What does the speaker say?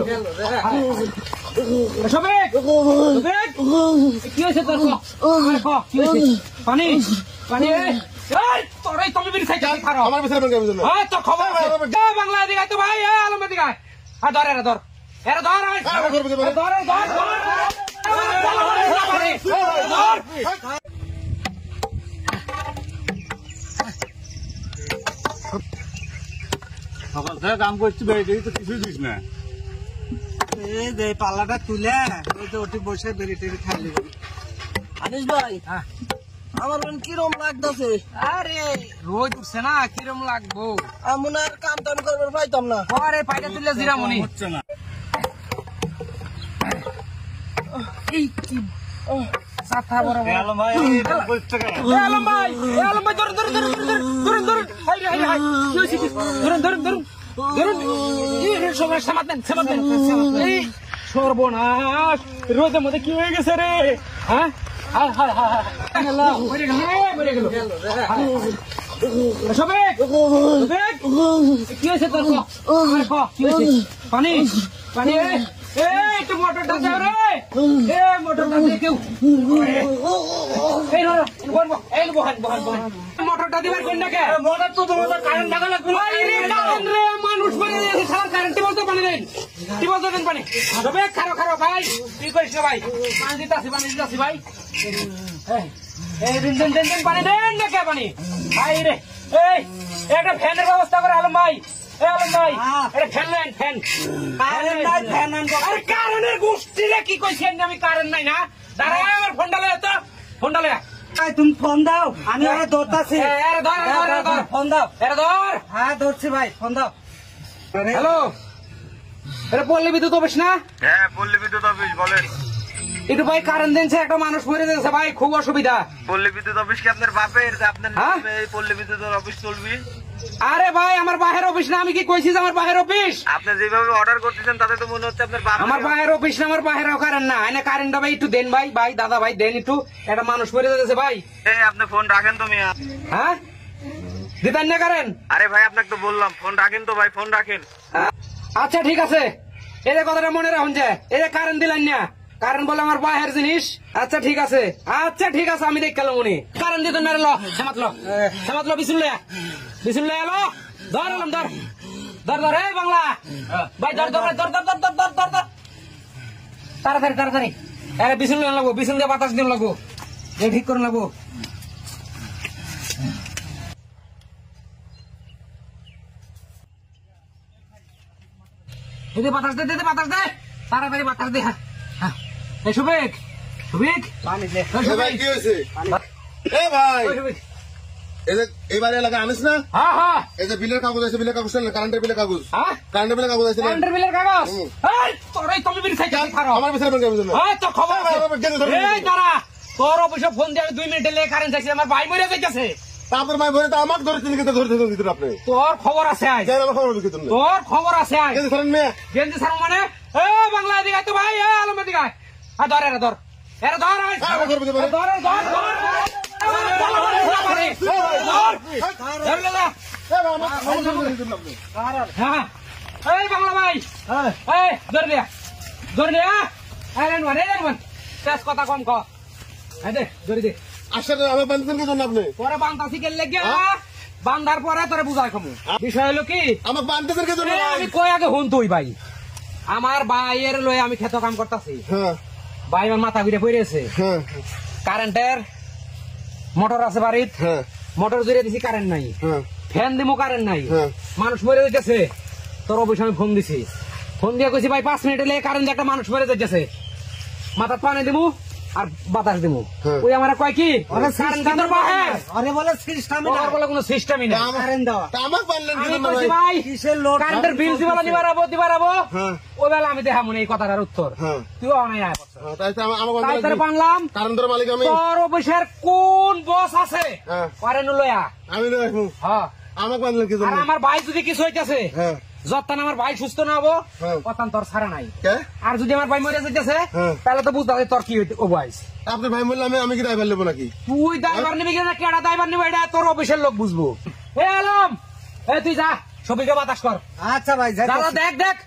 গেল সবেক কি হয়েছে তোর কি হয়েছে পানি পানি তোরাই তুমি বেরিয়ে খাই খারাপ আমার বিছানা তো খবর বাংলা দিকে তো ভাই আলম দিকে ধর এরা ধর এরা ধর সকাল থেকে কাম করছি বেরিয়ে তো কিছুই দিস না এই যে পাল্লাটা তুলে ওই তো ওটি বসে বেরিয়ে টেরি খাইলি আনিস ভাই আমার কিরম লাগতেছে আরে রোজ উঠছে না কিরম লাগবো এমন আর কাম টাম করবার পাইতাম না পরে পাইটা তুললে জিরামনি হচ্ছে না এই কি সাথা বড় বড় আলম ভাই করতে গেল আলম ভাই ধরুন সময় সামাতেন সর্বনাশ রোদের মধ্যে কি হয়ে গেছে রে হ্যাঁ কি হয়েছে তোর কি হয়েছে পানি পানি একটু মোটরটা দাও রে মোটরটা দিয়ে কেউ মোটরটা দিবার কোন নাকি মোটর তো তোমার কারেন্ট লাগা লাগবে মানুষ কারেন্ট বলতে পানি দেন কি বলতে দেন পানি সবে খারো খারো ভাই কি করিস না ভাই পানি দিতে ভাই পানি দেন না কে পানি ভাই রে এই একটা ফ্যানের ব্যবস্থা করে আলম ভাই কারেন্টের গোষ্ঠী কি কইছেন আমি কারেন্ট নাই না দাঁড়াই আমার ফোনটা লয় তো ফোনটা লয় তুমি ফোন দাও আমি আরে ধরতাছি ফোন দাও ধর হ্যাঁ ধরছি ভাই ফোন দাও হ্যালো এটা পল্লী বিদ্যুৎ অফিস না হ্যাঁ পল্লী বিদ্যুৎ অফিস বলেন একটু ভাই কারেন্ট দিনছে একটা মানুষ মরে যাচ্ছে ভাই খুব অসুবিধা পল্লী বিদ্যুৎ অফিস কি আপনার বাপের আপনার নামে এই পল্লী বিদ্যুৎ অফিস চলবে আরে ভাই আমার বাহের অফিস না আমি কি কইছি যে আমার বাহের অফিস আপনি যেভাবে অর্ডার করতেছেন তাতে তো মনে হচ্ছে আপনার বাপ আমার বাহের অফিস না আমার বাহেরও কারেন্ট না এনে কারেন্টটা ভাই একটু দেন ভাই দাদা ভাই দেন একটু একটা মানুষ মরে যাচ্ছে ভাই আপনি ফোন রাখেন তো মিয়া হ্যাঁ দিতেন না কারেন্ট আরে ভাই আপনাকে তো বললাম ফোন রাখেন তো ভাই ফোন রাখেন আচ্ছা ঠিক আছে এই কথাটা মনে রাখুন যে এই যে কারেন্ট দিলেন না কারেন্ট বলে আমার বাহের জিনিস আচ্ছা ঠিক আছে আমি দেখ গেলাম উনি কারেন্ট দিতেন মেরে লো বিশুল এলো ধর এলাম ধর এই বাংলা ভাই ধর তাড়াতাড়ি আরে বিশুল লাগবো বিশুল দিয়ে বাতাস দিন লাগবো ঠিক করে লাগবো বাতাস দে তাড়াতাড়ি বাতাস দে সুবেক কি হয়েছে ভাই এবারে এলাকা আনিস না এই যে বিলের কাগজ আছে বিলের কাগজ কারেন্টের বিলের কাগজ আছে তোরাই তুমি বেরিয়ে খাই খারাপ আমার বিছানা তো খবর তোর অবশ্য ফোন দিয়ে 2 মিনিটে লেগে কারেন্ট যাচ্ছে আমার ভাই মরে যাইতেছে আপনার ভাই বলে তো আমাকে ধরে দিতেন আপনি তোর খবর আছে তোর খবর আছে গেঞ্জি সার মানে বাংলা দিকে তো ভাই আলম দিকে ধর এরা ধর বাংলা ভাই কথা কম করি দে আসলে আমার বান্ধবেন কি জন্য আপনি পরে বান্ধাছি কে লেগে বান্ধার পরে তোরে বুঝাই কমু বিষয় হলো কি আমার বান্ধবেন কি জন্য আমি কই আগে হুন তুই ভাই আমার ভাইয়ের লয়ে আমি খেত কাম করতেছি ভাই আমার মাথা ঘুরে পড়েছে কারেন্টের মোটর আছে বাড়িত মোটর জুড়ে দিছি কারেন্ট নাই ফ্যান দিমো কারেন্ট নাই মানুষ মরে যাইতেছে তোর অবশ্যই আমি ফোন দিছি ফোন দিয়ে কইছি ভাই 5 মিনিটে লেগে কারেন্ট একটা মানুষ মরে যাইতেছে মাথা পানি দিমু আর বাতাস দিমু ওই আমার কয় কি বলে কোনো সিস্টেমই না কারেন্টের বিল দিবারাবো ওই বেলা আমি দেখা মনে এই কথাটার উত্তর তুইও অনেক বানলাম তোর অফিসের কোন বস আছে লয়া আমার ভাই যদি কিছু হইতেছে যতক্ষণ আমার ভাই সুস্থ না হবো তখন তোর ছাড়া নাই আর যদি আমার ভাই মরে যাইতেছে তাহলে তো বুঝতে হবে তোর কি বয়স আপনার ভাই বললে আমি কি ড্রাইভার নেবো নাকি তুই ড্রাইভার নিবি কিনা কেডা ড্রাইভার নিবো এটা তোর অফিসের লোক বুঝবো আলম তুই যা সবিকে বাতাস কর আচ্ছা ভাই দেখ